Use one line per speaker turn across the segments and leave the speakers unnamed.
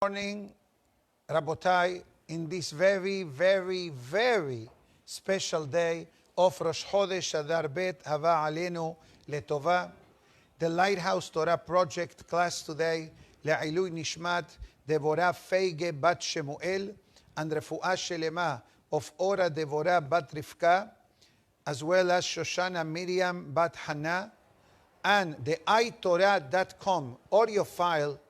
Morning, Rabotai, in this very, very, very special day of Rosh Chodesh Adar Bet Hava Alenu Letova, the Lighthouse Torah Project class today, Le'ilui Nishmat Devorah Feige Bat Shemuel, and Refuah Shelema of Ora Devorah Bat Rivka, as well as Shoshana Miriam Bat Hannah, and the iTorah.com audio file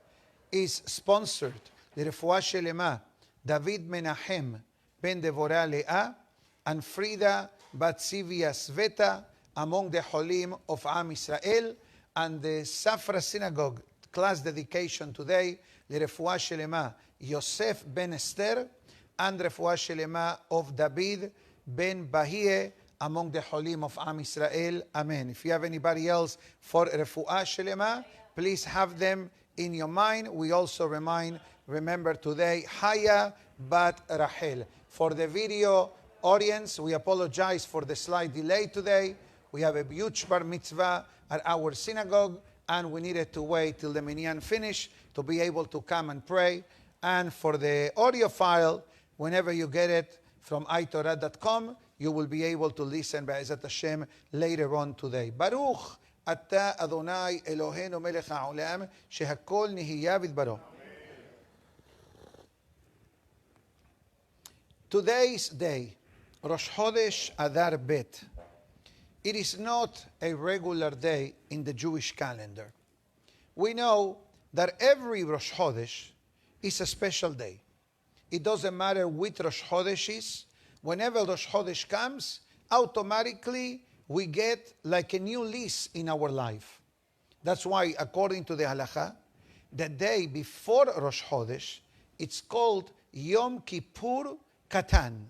is sponsored. The Refuah Shelema, David Menachem Ben Devorah Leah, and Frida Bat Sivia Sveta, among the Holim of Am Israel, and the Safra Synagogue class dedication today, the Refuah Shelema, Yosef Ben Esther, and Refuah Shelema of David Ben Bahie, among the Holim of Am Israel. Amen. If you have anybody else for Refuah Shelema, please have them in your mind. We also remember today, Haya Bat Rachel. For the video audience, we apologize for the slight delay today. We have a huge bar mitzvah at our synagogue, and we needed to wait till the minyan finish to be able to come and pray. And for the audio file, whenever you get it from iTorah.com, you will be able to listen Be'ezat Hashem later on today. Baruch אתה אדוני אלוהינו מלך העולם שהכל נהיה בדברו. Today's day, Rosh Chodesh Adar Bet, it is not a regular day in the Jewish calendar. We know that every Rosh Chodesh is a special day. It doesn't matter which Rosh Chodesh is. Whenever Rosh Chodesh comes, automatically we get like a new lease in our life. That's why, according to the halacha, the day before Rosh Chodesh, it's called Yom Kippur Katan,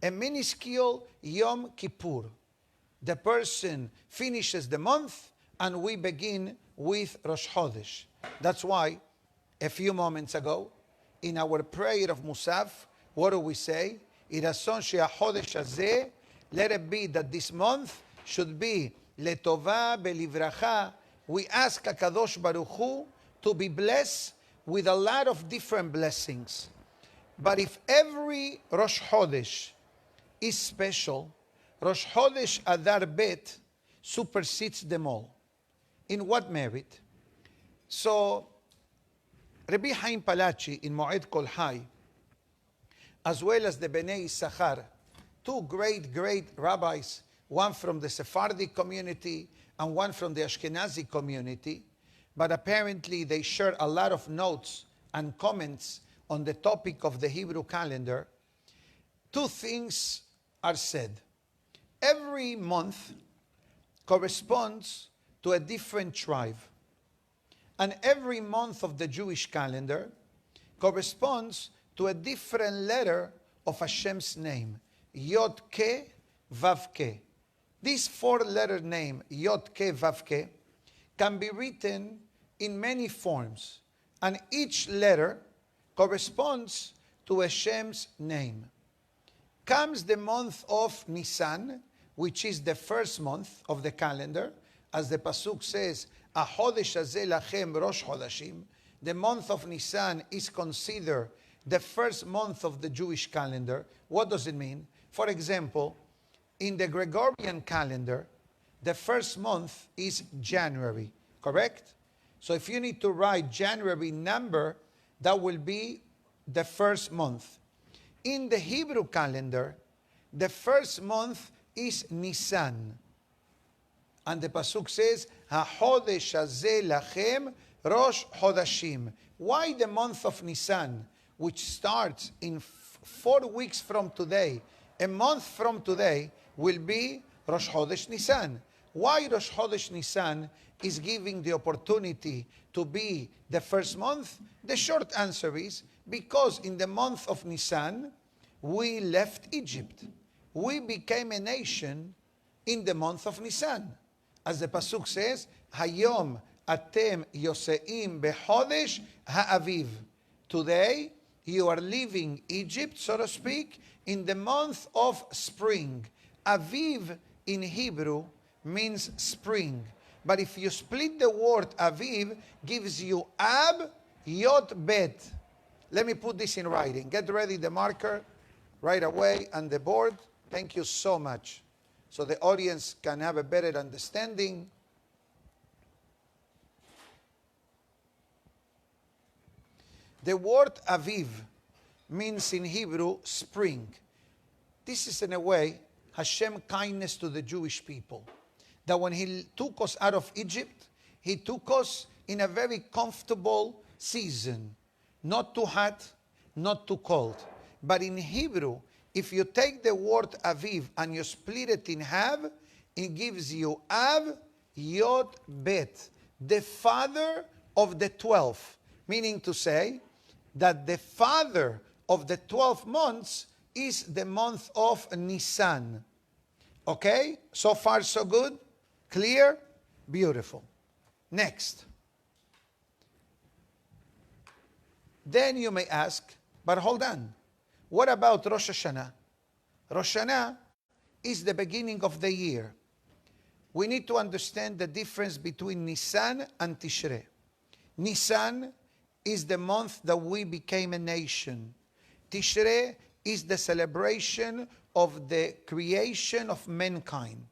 a minuscule Yom Kippur. The person finishes the month and we begin with Rosh Chodesh. That's why, a few moments ago, in our prayer of Musaf, what do we say? Irason she'achodesh hazeh, let it be that this month should be letova belivracha. We ask HaKadosh Baruch Hu to be blessed with a lot of different blessings. But if every Rosh Chodesh is special, Rosh Chodesh Adar Bet supersedes them all. In what merit? So, Rabbi Haim Palachi in Moed Kol Hai, as well as the Bnei Issachar, two great rabbis, one from the Sephardic community and one from the Ashkenazi community, but apparently they share a lot of notes and comments on the topic of the Hebrew calendar. Two things are said. Every month corresponds to a different tribe, and every month of the Jewish calendar corresponds to a different letter of Hashem's name, Yod Ke Vav Ke. This four-letter name, Yod Ke Vav Ke, can be written in many forms, and each letter corresponds to Hashem's name. Comes the month of Nisan, which is the first month of the calendar, as the Pasuk says, Achodesh hazeh lachem Rosh Chodashim. The month of Nisan is considered the first month of the Jewish calendar. What does it mean? For example, in the Gregorian calendar, the first month is January, correct? So if you need to write January number, that will be the first month. In the Hebrew calendar, the first month is Nisan. And the Pasuk says, HaChodesh hazeh lachem Rosh Chodashim. Why the month of Nisan, which starts in 4 weeks from today, a month from today, will be Rosh Chodesh Nisan? Why Rosh Chodesh Nisan is giving the opportunity to be the first month? The short answer is because in the month of Nisan, we left Egypt. We became a nation in the month of Nisan. As the Pasuk says, Hayom atem yoseim bechodesh ha'aviv. Today, you are leaving Egypt, so to speak, in the month of spring. Aviv in Hebrew means spring. But if you split the word Aviv, gives you Ab, Yod Bet. Let me put this in writing. Get ready the marker right away and the board. Thank you so much. So the audience can have a better understanding. The word Aviv means in Hebrew spring. This is in a way Hashem kindness to the Jewish people. That when He took us out of Egypt, He took us in a very comfortable season. Not too hot, not too cold. But in Hebrew, if you take the word Aviv and you split it in half, it gives you Av, Yod, Bet. The father of the 12. Meaning to say that the father of the 12 months is the month of Nisan. Okay? So far so good? Clear? Beautiful. Next. Then you may ask, but hold on. What about Rosh Hashanah? Rosh Hashanah is the beginning of the year. We need to understand the difference between Nisan and Tishrei. Nisan is the month that we became a nation. Tishrei is the celebration of the creation of mankind.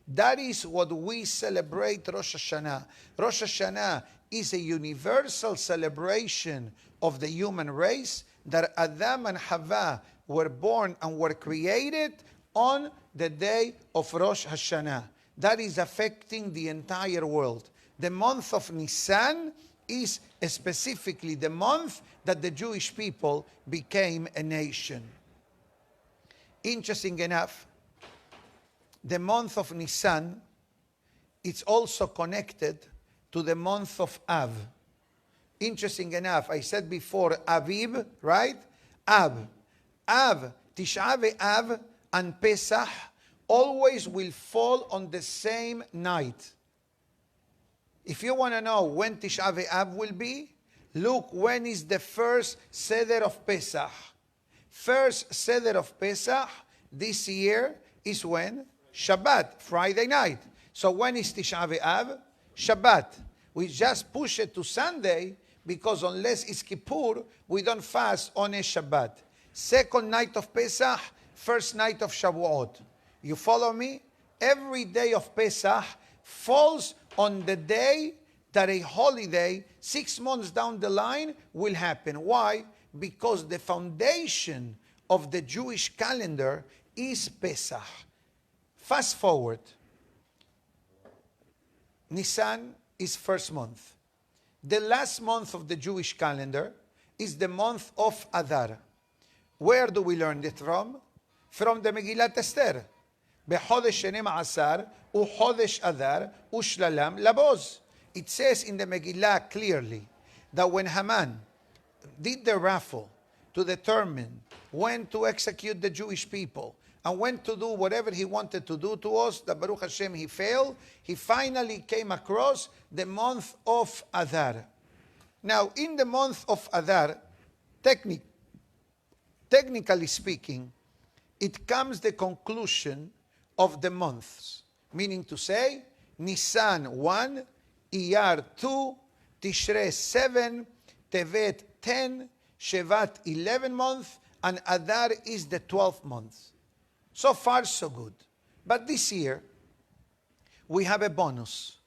That is what we celebrate Rosh Hashanah. Rosh Hashanah is a universal celebration of the human race, that Adam and Hava were born and were created on the day of Rosh Hashanah. That is affecting the entire world. The month of Nisan is specifically the month that the Jewish people became a nation. Interesting enough, the month of Nisan, it's also connected to the month of Av. Interesting enough, I said before Aviv, right? Av. Av, Tisha B'Av and Pesach always will fall on the same night. If you want to know when Tisha B'Av will be, look when is the first Seder of Pesach. First Seder of Pesach this year is when? Shabbat, Friday night. So when is Tisha B'Av? Shabbat. We just push it to Sunday because unless it's Kippur, we don't fast on a Shabbat. Second night of Pesach, first night of Shavuot. You follow me? Every day of Pesach falls on the day that a holiday 6 months down the line will happen. Why? Because the foundation of the Jewish calendar is Pesach. Fast forward. Nisan is first month. The last month of the Jewish calendar is the month of Adar. Where do we learn it from? From the Megillat Esther. בחודש 12 וחודש אדר ושללם לבוז. It says in the Megillah clearly that when Haman did the raffle to determine when to execute the Jewish people and when to do whatever he wanted to do to us, that Baruch Hashem he failed, he finally came across the month of Adar. Now in the month of Adar, technically speaking, it comes the conclusion of the months, meaning to say, Nisan 1, Iyar 2, Tishrei 7, Tevet 10, Shevat 11 month, and Adar is the 12th month. So far, so good. But this year, we have a bonus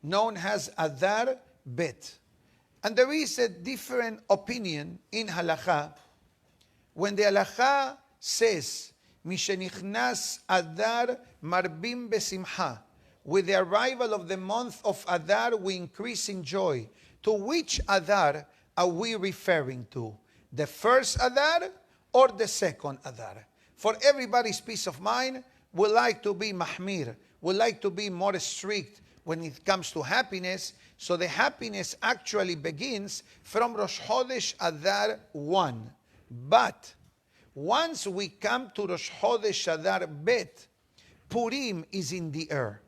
known as Adar Bet. And there is a different opinion in Halakha. When the Halakha says, Mishenichnas Adar Marbim Besimcha, with the arrival of the month of Adar, we increase in joy. To which Adar are we referring to? The first Adar or the second Adar? For everybody's peace of mind, we like to be mahmir. We like to be more strict when it comes to happiness. So the happiness actually begins from Rosh Chodesh Adar 1. But once we come to Rosh Chodesh Adar Bet, Purim is in the air.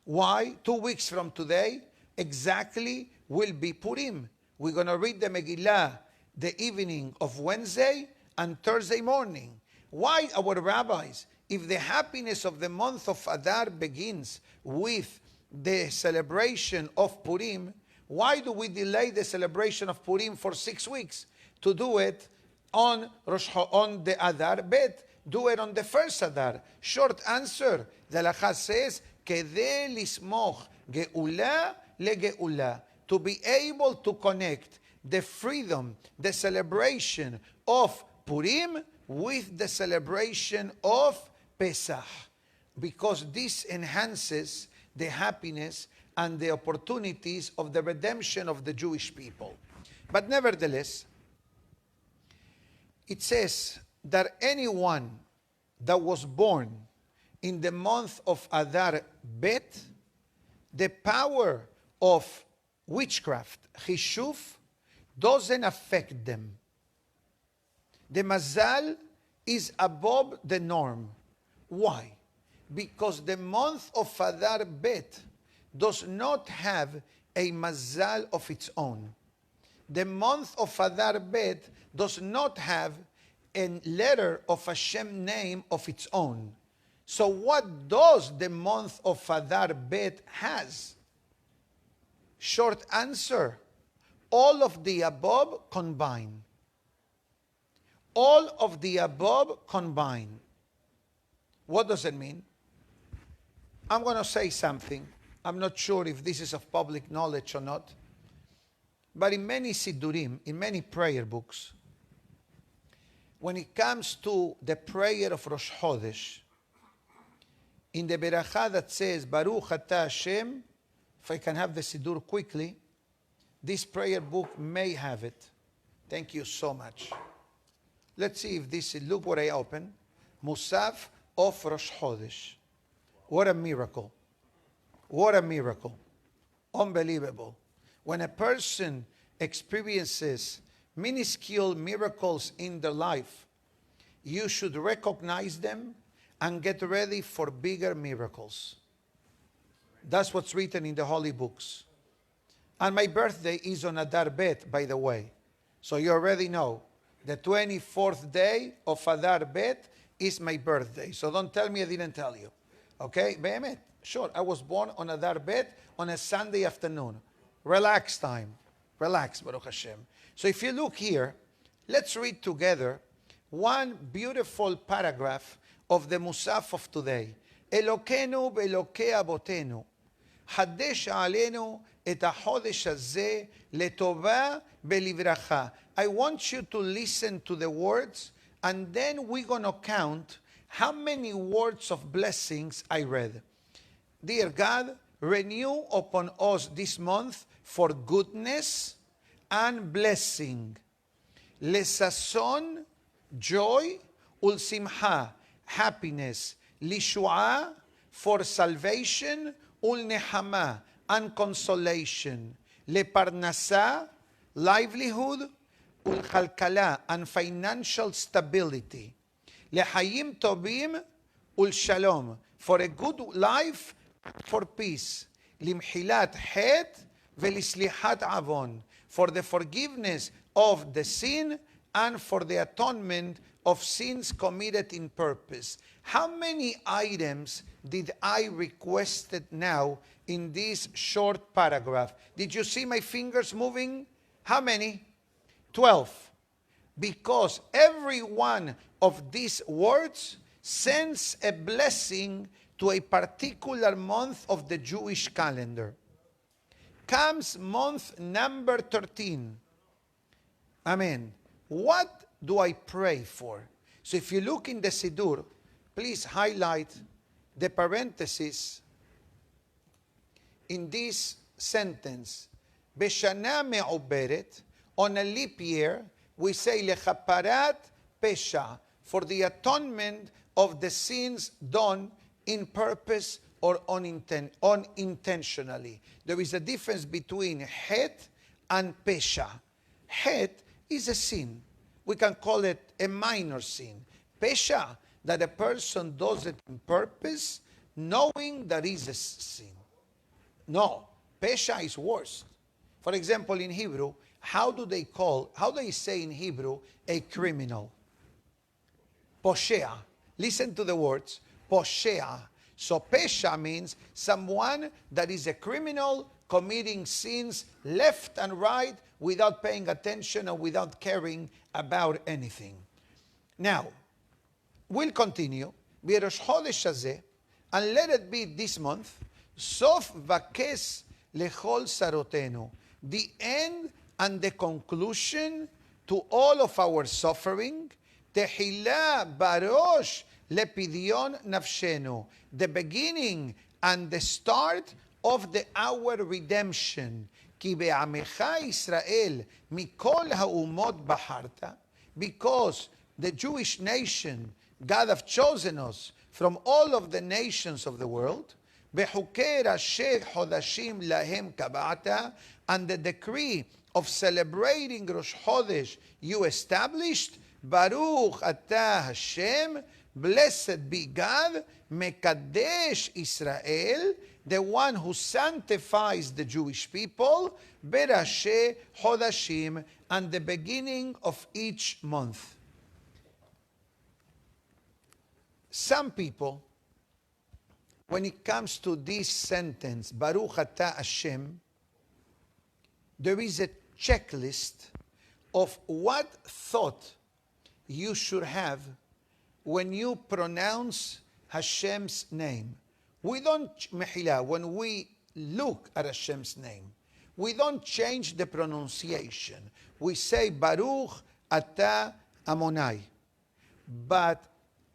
Why? 2 weeks from today, exactly, will be Purim. We're going to read the Megillah the evening of Wednesday and Thursday morning. Why our rabbis, if the happiness of the month of Adar begins with the celebration of Purim, why do we delay the celebration of Purim for 6 weeks? to do it on the Adar Bet. Do it on the first Adar. Short answer, the Halakha says, כדי לסמוך גאולה לגאולה. To be able to connect the freedom, the celebration of Purim with the celebration of Pesach. Because this enhances the happiness and the opportunities of the redemption of the Jewish people. But nevertheless, it says that anyone that was born in the month of Adar Bet, the power of witchcraft, Chishuv, doesn't affect them. The Mazal is above the norm. Why? Because the month of Adar Bet does not have a Mazal of its own. The month of Adar Bet does not have a letter of Hashem name of its own. So what does the month of Adar Bet has? Short answer, all of the above combined. All of the above combined. What does it mean? I'm going to say something. I'm not sure if this is of public knowledge or not. But in many Siddurim, in many prayer books, when it comes to the prayer of Rosh Chodesh, in the Beracha that says, Baruch Atah Hashem, if I can have the Siddur quickly, this prayer book may have it. Thank you so much. Let's see if this is, look what I open. Musaf of Rosh Chodesh. What a miracle. What a miracle. Unbelievable. When a person experiences minuscule miracles in their life, you should recognize them and get ready for bigger miracles. That's what's written in the holy books. And my birthday is on Adar Bet, by the way. So you already know. The 24th day of Adar Bet is my birthday. So don't tell me I didn't tell you. Okay? Behemet. Sure, I was born on Adar Bet on a Sunday afternoon. Relax time. Relax, Baruch Hashem. So if you look here, let's read together one beautiful paragraph of the Musaf of today. Elokenu be'elokei avotenu, hadesh alenu et hachodesh hazeh letova belivracha. I want you to listen to the words, and then we're going to count how many words of blessings I read. Dear God, renew upon us this month for goodness and blessing. Lesazon, joy, ulsimha, happiness. Lishua, for salvation, ulnehama, and consolation. Leparnasa, livelihood, ulchalkala, and financial stability. Lehayim tobim, ulshalom, for a good life, for peace. Limhilat het, velislihat avon, for the forgiveness of the sin and for the atonement of sins committed in purpose. How many items did I requested now in this short paragraph? Did you see my fingers moving? How many? 12. Because every one of these words sends a blessing to a particular month of the Jewish calendar. Comes month number 13. Amen. What do I pray for? So if you look in the Siddur, please highlight the parenthesis in this sentence. Beshana me'uberet, on a leap year, we say lechaparat pesha, for the atonement of the sins done in purpose or unintentionally. There is a difference between het and pesha. Het is a sin. We can call it a minor sin. Pesha, that a person does it in purpose, knowing that is a sin. No, pesha is worse. For example, in Hebrew, how do they say in Hebrew a criminal? Poshea. Listen to the words, poshea. So pesha means someone that is a criminal committing sins left and right without paying attention or without caring about anything. Now, we'll continue. בראש חודש הזה, and let it be this month, סוף וכס לכל צרותינו, the end and the conclusion to all of our suffering, תחילה בראש לפדיון נפשנו, the beginning and the start of our redemption. כי בעמך ישראל מכל האומות בחרת, because the Jewish nation, God have chosen us from all of the nations of the world, בחוקי ראשי חודשים להם קבעת, and the decree of celebrating Rosh Chodesh you established, Baruch Atah Hashem, blessed be God, Mekadesh Israel, the one who sanctifies the Jewish people, Berashe Chodashim, and the beginning of each month. Some people, when it comes to this sentence, Baruch Atah Hashem, there is a checklist of what thought you should have when you pronounce Hashem's name. We don't, Mehila, when we look at Hashem's name, we don't change the pronunciation. We say Baruch Atah Amonai. But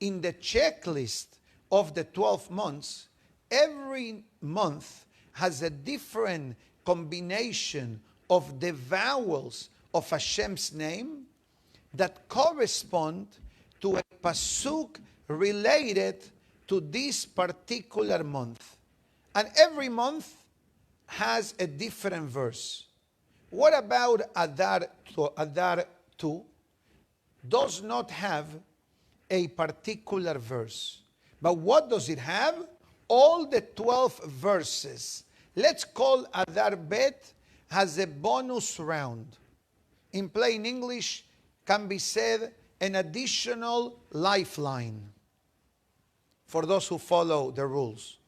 in the checklist of the 12 months, every month has a different combination of the vowels of Hashem's name that correspond to a pasuk related to this particular month. And every month has a different verse. What about Adar 2? Does not have a particular verse. But what does it have? All the 12 verses. Let's call Adar Bet has a bonus round. In plain English, can be said an additional lifeline for those who follow the rules.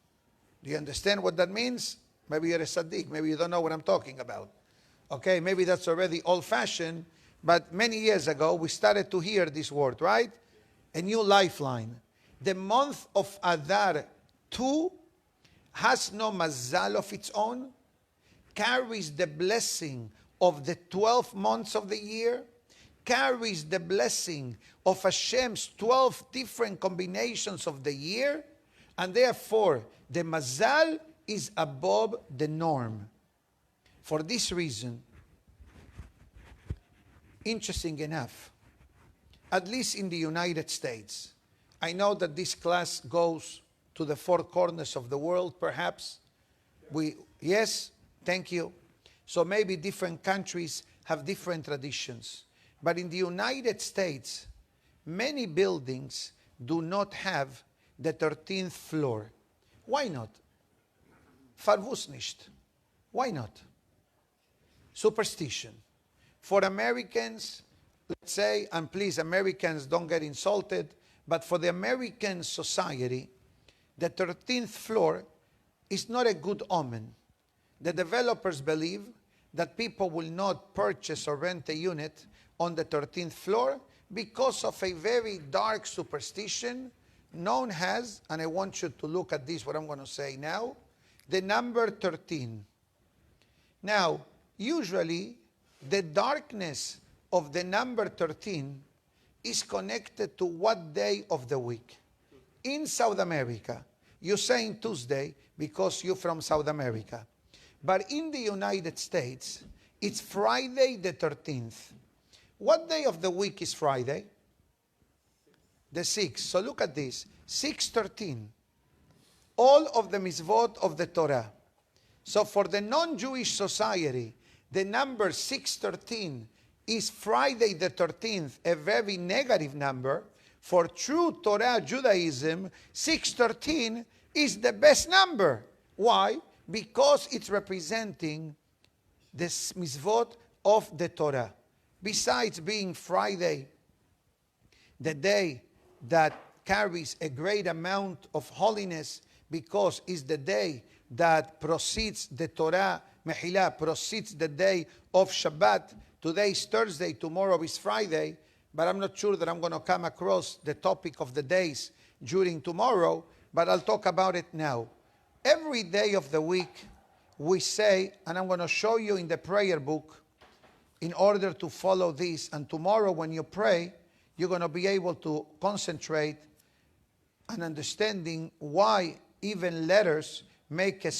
Do you understand what that means? Maybe you're a Sadiq. Maybe you don't know what I'm talking about. Okay, maybe that's already old-fashioned, but many years ago we started to hear this word, right? A new lifeline. The month of Adar 2 has no mazal of its own, carries the blessing of the 12 months of the year, carries the blessing of Hashem's 12 different combinations of the year, and therefore the mazal is above the norm. For this reason, interesting enough, at least in the United States, I know that this class goes to the four corners of the world, perhaps. Yes, thank you. So maybe different countries have different traditions. But in the United States, many buildings do not have the 13th floor. Why not? Verwusst nicht. Why not? Superstition. For Americans, let's say, and please, Americans don't get insulted, but for the American society, the 13th floor is not a good omen. The developers believe that people will not purchase or rent a unit on the 13th floor because of a very dark superstition known as, and I want you to look at this, what I'm going to say now, the number 13. Now, usually, the darkness of the number 13 is connected to what day of the week. In South America, you're saying Tuesday because you're from South America. But in the United States, it's Friday the 13th. What day of the week is Friday? The 6th. So look at this. 6:13. All of the mitzvot of the Torah. So for the non-Jewish society, the number 613 is Friday the 13th, a very negative number. For true Torah Judaism, 613 is the best number. Why? Because it's representing the mitzvot of the Torah. Besides being Friday, the day that carries a great amount of holiness because it's the day that proceeds the Torah Mehillah precedes the day of Shabbat. Today is Thursday, tomorrow is Friday, but I'm not sure that I'm going to come across the topic of the days during tomorrow, but I'll talk about it now. Every day of the week we say, and I'm going to show you in the prayer book in order to follow this, and tomorrow when you pray, you're going to be able to concentrate on understanding why even letters make a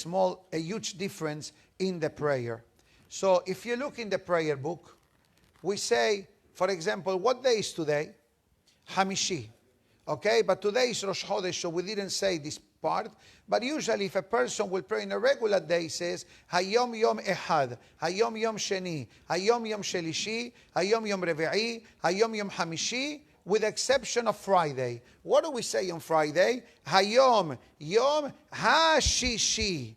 huge difference in the prayer. So if you look in the prayer book, we say, for example, what day is today? Hamishi. Okay, but today is Rosh Chodesh, so we didn't say this part. But usually if a person will pray in a regular day, he says, Hayom Yom Ehad, Hayom Yom Sheni, Hayom Yom Shelishi, Hayom Yom Revi'i, Hayom Yom Hamishi, with the exception of Friday. What do we say on Friday? Hayom Yom HaShishi.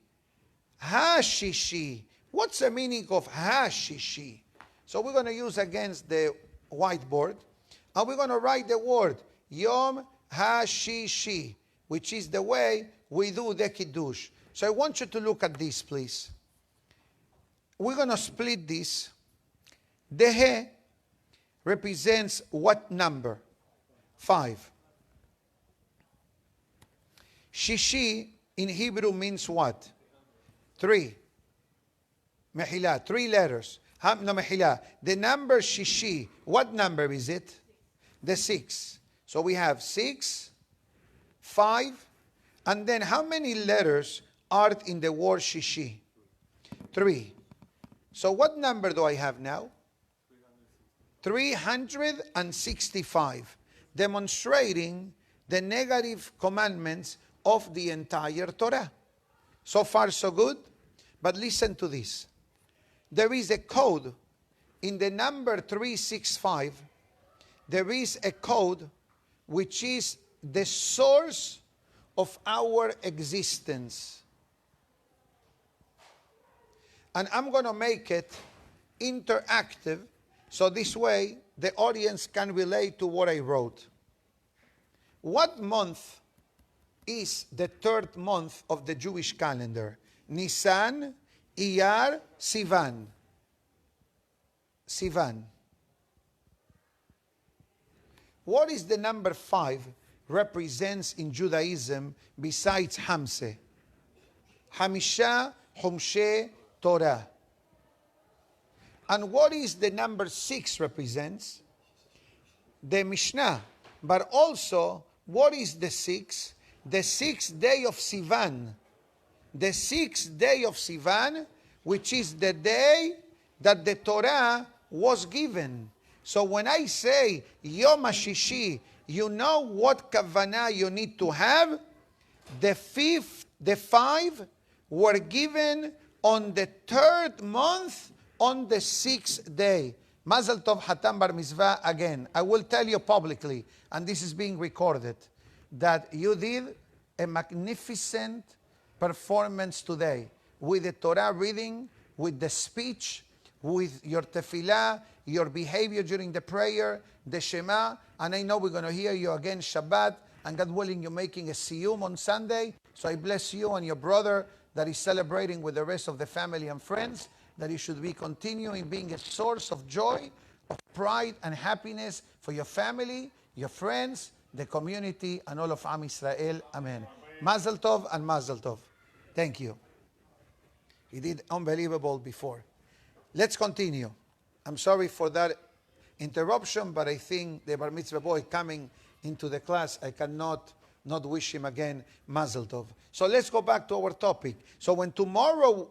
HaShishi. What's the meaning of HaShishi? So we're going to use against the whiteboard, and we're going to write the word Yom HaShishi, which is the way we do the Kiddush. So I want you to look at this, please. We're going to split this. The He represents what number? 5. Shishi in Hebrew means what? 3. Mehillah, 3 letters. No, Mehillah. The number Shishi, what number is it? The 6. So we have 6, 5, and then how many letters are in the word Shishi? 3. So what number do I have now? 365, demonstrating the negative commandments of the entire Torah. So far, so good. But listen to this. There is a code in the number 365. There is a code which is the source of our existence. And I'm going to make it interactive, so this way the audience can relate to what I wrote. What month is the 3rd month of the Jewish calendar? Nisan, Iyar, Sivan. Sivan. What is the number 5 represents in Judaism besides Hamse? Hamisha, Humshe, Torah. And what is the number 6 represents? The Mishnah. But also, what is the 6? The 6th day of Sivan. The 6th day of Sivan, which is the day that the Torah was given. So when I say Yom HaShishi, you know what kavanah you need to have? The 5 were given on the 3rd month, on the 6th day. Mazel Tov Hatam Bar Mitzvah again. I will tell you publicly, and this is being recorded, that you did a magnificent performance today with the Torah reading, with the speech, with your tefillah, your behavior during the prayer, the Shema, and I know we're going to hear you again Shabbat, and God willing, you're making a siyum on Sunday. So I bless you and your brother that is celebrating with the rest of the family and friends, that you should be continuing being a source of joy, of pride and happiness for your family, your friends, the community, and all of Am Israel. Amen. Mazel Tov and Mazel Tov. Thank you. He did unbelievable before. Let's continue. I'm sorry for that interruption, but I think the Bar Mitzvah boy coming into the class, I cannot not wish him again Mazel Tov. So let's go back to our topic. So when tomorrow,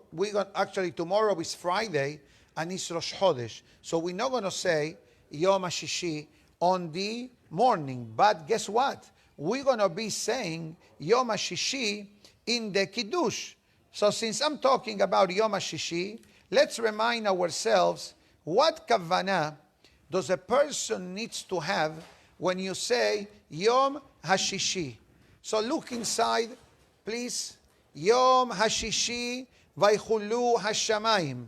tomorrow is Friday, and it's Rosh Chodesh. So we're not going to say Yom HaShishi on the morning. But guess what? We're going to be saying Yom HaShishi in the Kiddush. So since I'm talking about Yom HaShishi, let's remind ourselves what kavanah does a person needs to have when you say Yom HaShishi. So look inside, please. Yom HaShishi vaychulu hashamayim.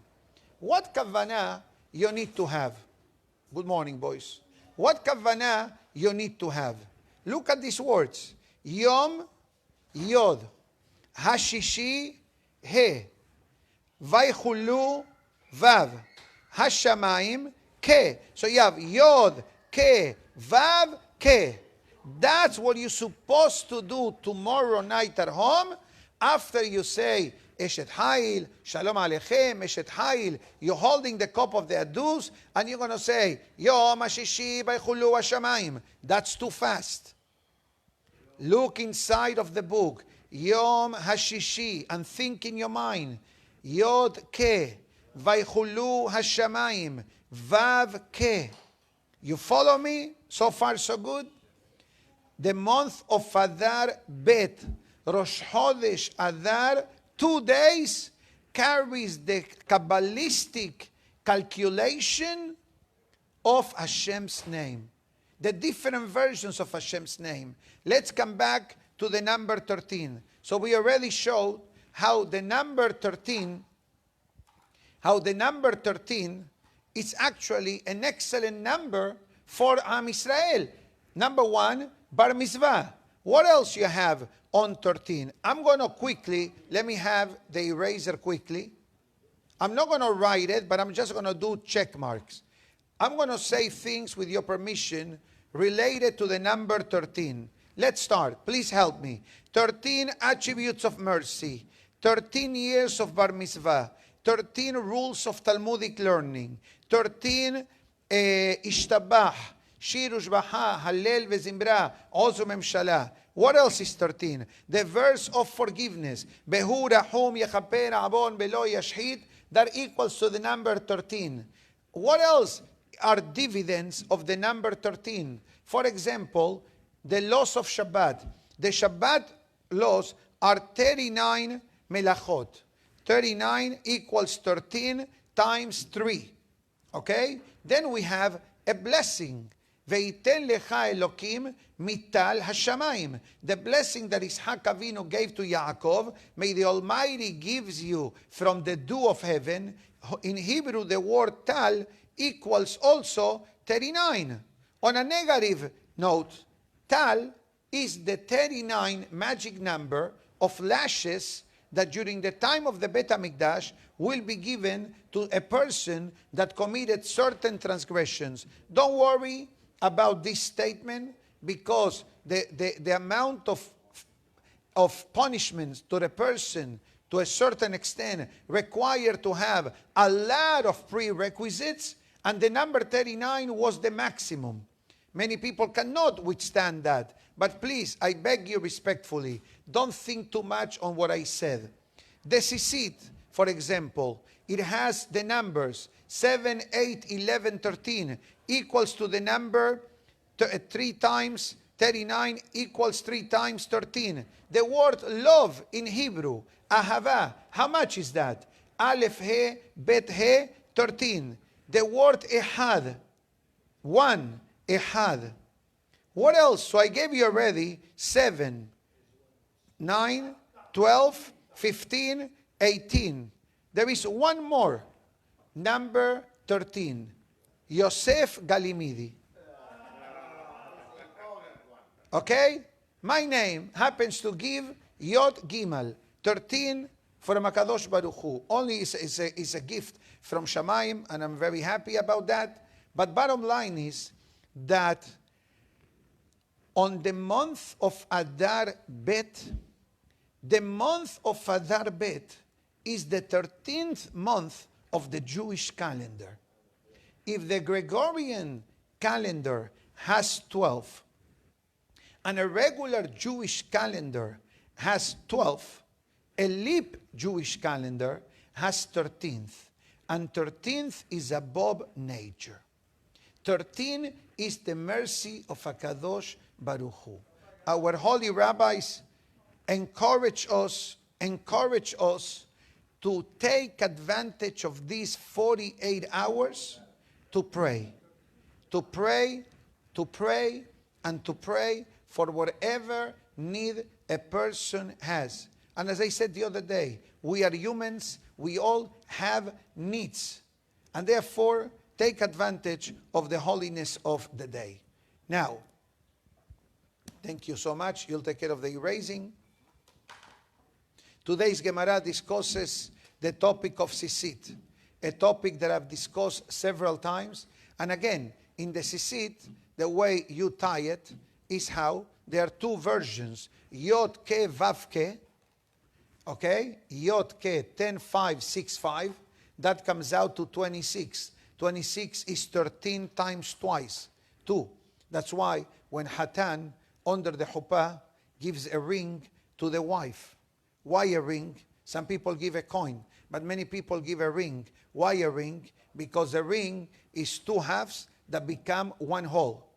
What kavanah you need to have? Good morning, boys. What kavanah you need to have? Look at these words. Yom, Yod. HaShishi, He. Vaychulu, Vav. Hashamayim, Ke. So you have Yod, Ke, Vav, Ke. That's what you're supposed to do tomorrow night at home after you say Eshet Hayil, Shalom Aleichem, Eshet Hayil. You're holding the cup of the Adus and you're going to say Yom HaShishi Vaychulu Hashamayim. That's too fast. Look inside of the book. Yom HaShishi, and think in your mind. Yod Ke, Vaychulu Hashamayim, Vav Ke. You follow me? So far so good? The month of Adar Bet, Rosh Chodesh Adar, 2 days, carries the Kabbalistic calculation of Hashem's name. The different versions of Hashem's name. Let's come back to the number 13. So we already showed how the number 13 is actually an excellent number for Am Israel. Number 1, Bar Mitzvah. What else you have on 13? I'm going to quickly, let me have the eraser quickly. I'm not going to write it, but I'm just going to do check marks. I'm going to say things with your permission related to the number 13. Let's start. Please help me. 13 attributes of mercy. 13 years of Bar Mitzvah. 13 rules of Talmudic learning. 13 Ishtabah. Shir Ushbaha, Hallel Vezimbra, Ozu Memshala. What else is 13? The verse of forgiveness. Behu Rahum Yechaper Abon Belo Yashhid. That equals to the number 13. What else are dividends of the number 13? For example, the laws of Shabbat. The Shabbat laws are 39 melachot. 39 equals 13 times 3. Okay? Then we have a blessing. Ve'iten lecha Elokim mital hashamayim. The blessing that Ishak Avinu gave to Yaakov, may the Almighty gives you from the dew of heaven. In Hebrew, the word tal equals also 39. On a negative note, tal is the 39 magic number of lashes that during the time of the Bet HaMikdash will be given to a person that committed certain transgressions. Don't worry about this statement, because the amount of punishments to the person to a certain extent required to have a lot of prerequisites, and the number 39 was the maximum. Many people cannot withstand that. But please, I beg you respectfully, don't think too much on what I said. The Sisit, for example, it has the numbers 7, 8, 11, 13 equals to the number 3 times 39 equals 3 times 13. The word love in Hebrew, ahava, how much is that? Aleph he, bet he, 13. The word ehad, 1, ehad. What else? So I gave you already 7, 9, 12, 15, 18. There is one more. Number 13. Yosef Galimidi. Okay? My name happens to give Yod Gimal. 13 from HaKadosh Baruch Hu. Only is a gift from Shamayim, and I'm very happy about that. But bottom line is that on the month of Adar Bet, the month of Adar Bet is the 13th month of the Jewish calendar. If the Gregorian calendar has 12, and a regular Jewish calendar has 12, a leap Jewish calendar has 13th, and 13th is above nature. 13 is the mercy of HaKadosh Baruch Hu. Our holy rabbis encourage us to take advantage of these 48 hours to pray, and to pray for whatever need a person has. And as I said the other day, we are humans, we all have needs, and therefore take advantage of the holiness of the day. Now, thank you so much. You'll take care of the erasing. Today's Gemara discusses the topic of sisit, a topic that I've discussed several times. And again, in the sisit, the way you tie it is how there are two versions, Yod Ke Vav Ke, okay? Yod Ke 10, 5, 6, 5. That comes out to 26. 26 is 13 times twice, 2. That's why when Hatan, under the chuppah, gives a ring to the wife. Why a ring? Some people give a coin, but many people give a ring. Why a ring? Because a ring is two halves that become one whole.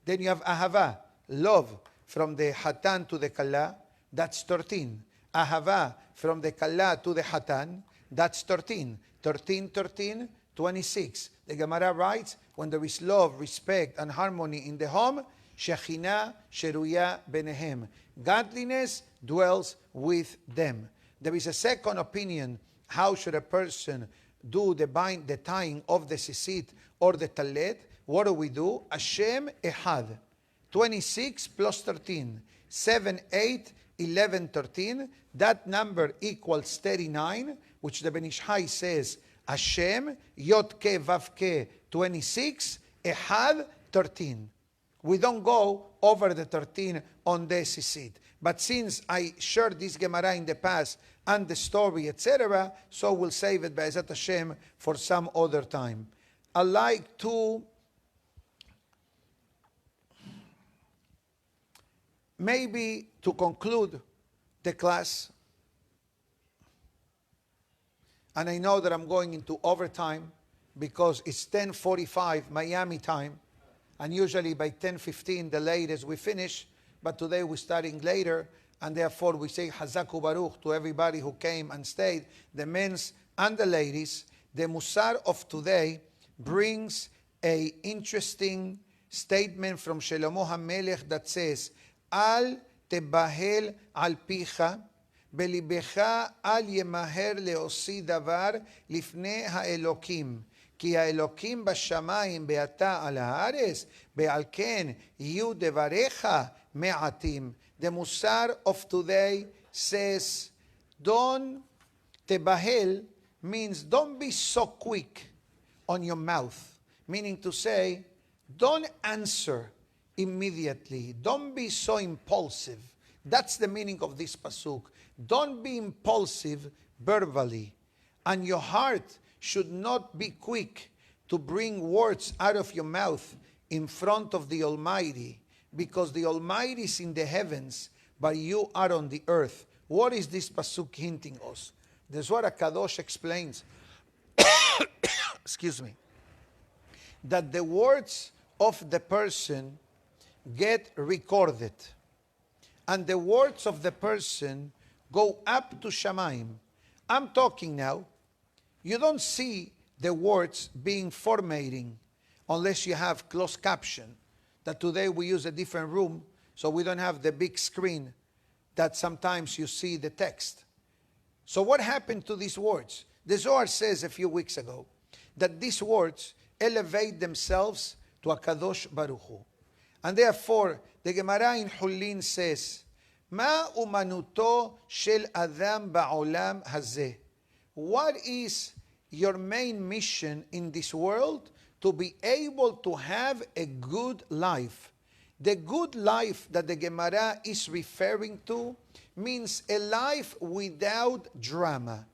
Then you have ahava, love, from the Hatan to the Kala, that's 13. Ahava, from the Kala to the Hatan, that's 13. 13, 13, 26. The Gemara writes, when there is love, respect, and harmony in the home, Shekhinah sheruya benehem. Godliness dwells with them. There is a second opinion. How should a person do the tying of the sisit or the talet? What do we do? Hashem ehad. 26 plus 13. 7, 8, 11, 13. That number equals 39, which the Ben Ish Hai says, Hashem, Yod Ke Vav Ke, 26, Ehad, 13. We don't go over the 13 on the sisit. But since I shared this Gemara in the past and the story, etc., so we'll save it, Be'ezat Hashem, for some other time. I like to maybe to conclude the class, and I know that I'm going into overtime because it's 10:45 Miami time, and usually by 10:15 the latest we finish, but today we're starting later, and therefore we say Hazaku Baruch to everybody who came and stayed, the men's and the ladies. The Musar of today brings a interesting statement from Shlomo HaMelech that says, Al tebahel al picha, belibecha al yemaher leosi davar lifnei haelokim, ki haelokim bashamayim beata al haaretz, be'al ken yu devarecha me'atim. The Musar of today says, don't tebahel means don't be so quick on your mouth, meaning to say, don't answer immediately. Don't be so impulsive. That's the meaning of this pasuk. Don't be impulsive verbally. And your heart should not be quick to bring words out of your mouth in front of the Almighty, because the Almighty is in the heavens, but you are on the earth. What is this pasuk hinting us? The Zohar Kadosh explains, excuse me, that the words of the person get recorded, and the words of the person go up to Shamayim. I'm talking now. You don't see the words being formatting unless you have closed caption. That today we use a different room, so we don't have the big screen that sometimes you see the text. So what happened to these words? The Zohar says a few weeks ago that these words elevate themselves to a Kadosh Baruch Hu. And therefore, the Gemara in Hulin says, Ma umanuto shel adam ba'olam hazeh. What is your main mission in this world? To be able to have a good life. The good life that the Gemara is referring to means a life without drama,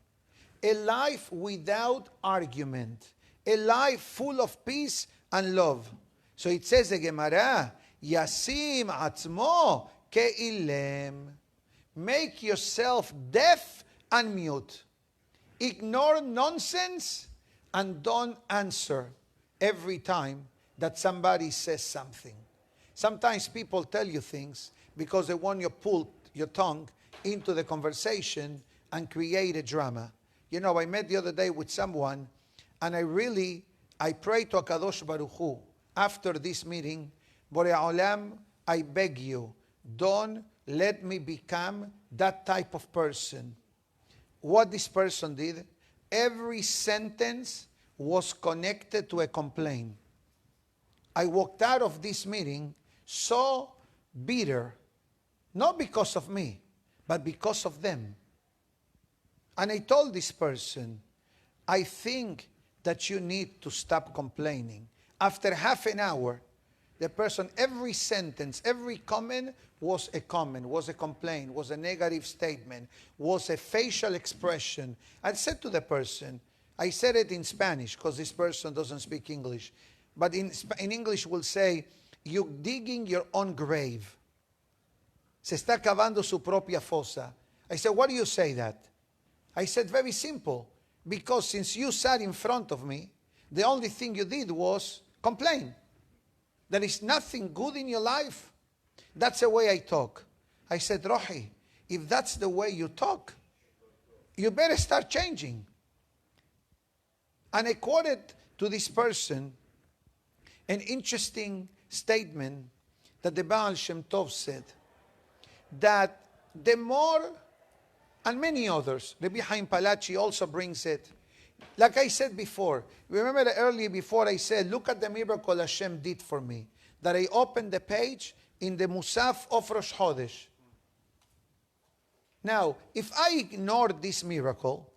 a life without argument, a life full of peace and love. So it says the Gemara, Yasim atzmo ke'ilem. Make yourself deaf and mute. Ignore nonsense and don't answer every time that somebody says something. Sometimes people tell you things because they want you to pull your tongue into the conversation and create a drama. You know, I met the other day with someone, and I prayed to HaKadosh Baruch Hu after this meeting, Borei Olam, I beg you, don't let me become that type of person. What this person did, every sentence was connected to a complaint. I walked out of this meeting so bitter, not because of me, but because of them. And I told this person, I think that you need to stop complaining. After half an hour, the person, every sentence, every comment was a comment, was a complaint, was a negative statement, was a facial expression. I said to the person, I said it in Spanish because this person doesn't speak English. But in English we'll say, you're digging your own grave. Se está cavando su propia fosa. I said, why do you say that? I said, very simple. Because since you sat in front of me, the only thing you did was complain. There is nothing good in your life. That's the way I talk. I said, Rohi, if that's the way you talk, you better start changing. And I quoted to this person an interesting statement that the Baal Shem Tov said, that the more, and many others, Rabbi Chaim Palachi also brings it. Like I said before, remember that earlier before I said, look at the miracle Hashem did for me. That I opened the page in the Musaf of Rosh Chodesh. Now, if I ignore this miracle,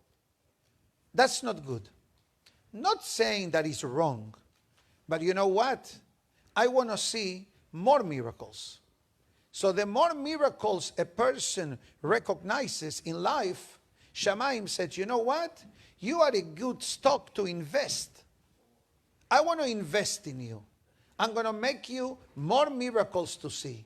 that's not good. Not saying that it's wrong, but you know what? I want to see more miracles. So the more miracles a person recognizes in life, Shamayim said, you know what? You are a good stock to invest. I want to invest in you. I'm going to make you more miracles to see.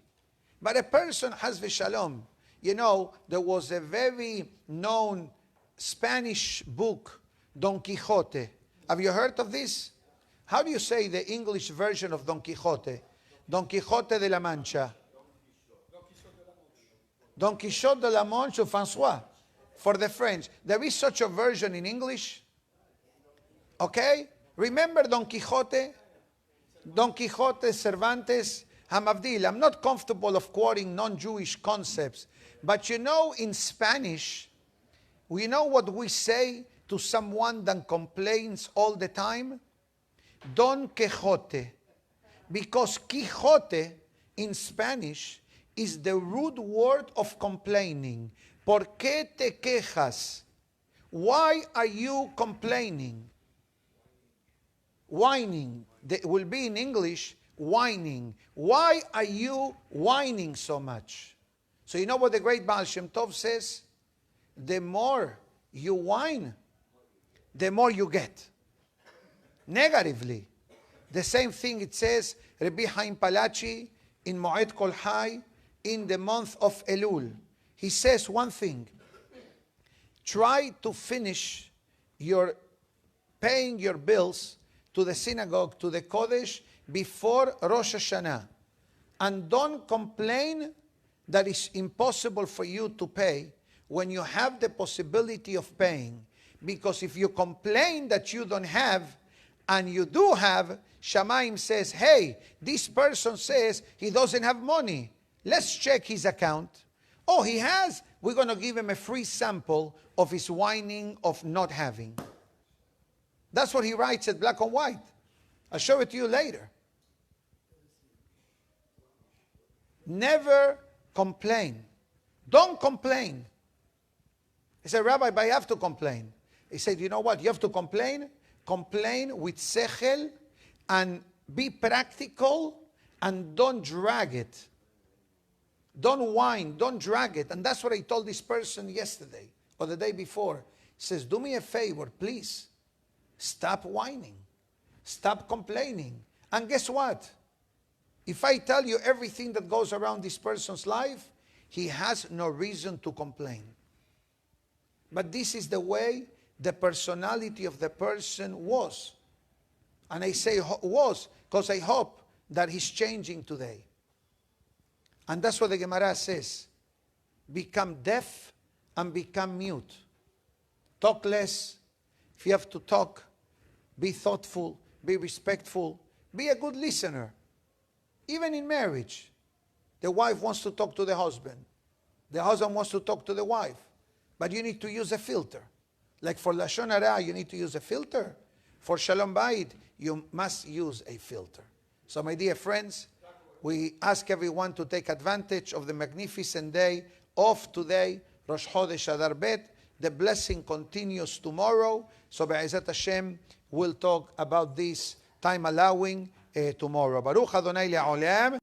But a person has v'shalom. You know, there was a very known Spanish book, Don Quixote. Have you heard of this? How do you say the English version of Don Quixote? Don Quixote de la Mancha. Don Quixote de la Mancha, François, for the French. There is such a version in English. Okay? Remember Don Quixote? Don Quixote, Cervantes, Hamavdil. I'm not comfortable of quoting non-Jewish concepts. But you know, in Spanish, we know what we say to someone that complains all the time? Don Quixote. Because Quixote in Spanish is the root word of complaining. ¿Por qué te quejas? Why are you complaining? Whining. That will be in English, whining. Why are you whining so much? So you know what the great Baal Shem Tov says? The more you whine, the more you get. Negatively. The same thing it says, Rabbi Chaim Palachi, in Moed Kol Hai, in the month of Elul. He says one thing. Try to finish your paying your bills to the synagogue, to the Kodesh, before Rosh Hashanah. And don't complain that it's impossible for you to pay when you have the possibility of paying. Because if you complain that you don't have, and you do have, Shamayim says, hey, this person says he doesn't have money. Let's check his account. Oh, he has? We're going to give him a free sample of his whining of not having. That's what he writes at black and white. I'll show it to you later. Never complain. Don't complain. He said, Rabbi, but I have to complain. He said, you know what? You have to complain. Complain with sechel and be practical and don't drag it. Don't whine, don't drag it. And that's what I told this person yesterday or the day before. He says, do me a favor, please. Stop whining. Stop complaining. And guess what? If I tell you everything that goes around this person's life, he has no reason to complain. But this is the way the personality of the person was. And I say was because I hope that he's changing today. And that's what the Gemara says. Become deaf and become mute. Talk less. If you have to talk, be thoughtful, be respectful, be a good listener. Even in marriage, the wife wants to talk to the husband. The husband wants to talk to the wife. But you need to use a filter. Like for Lashon Hara, you need to use a filter. For Shalom Bayit, you must use a filter. So my dear friends, we ask everyone to take advantage of the magnificent day of today, Rosh Chodesh Adar Bet, The blessing continues tomorrow. So Be'ezat Hashem, we'll talk about this, time allowing, tomorrow. Baruch Adonai Le'olam.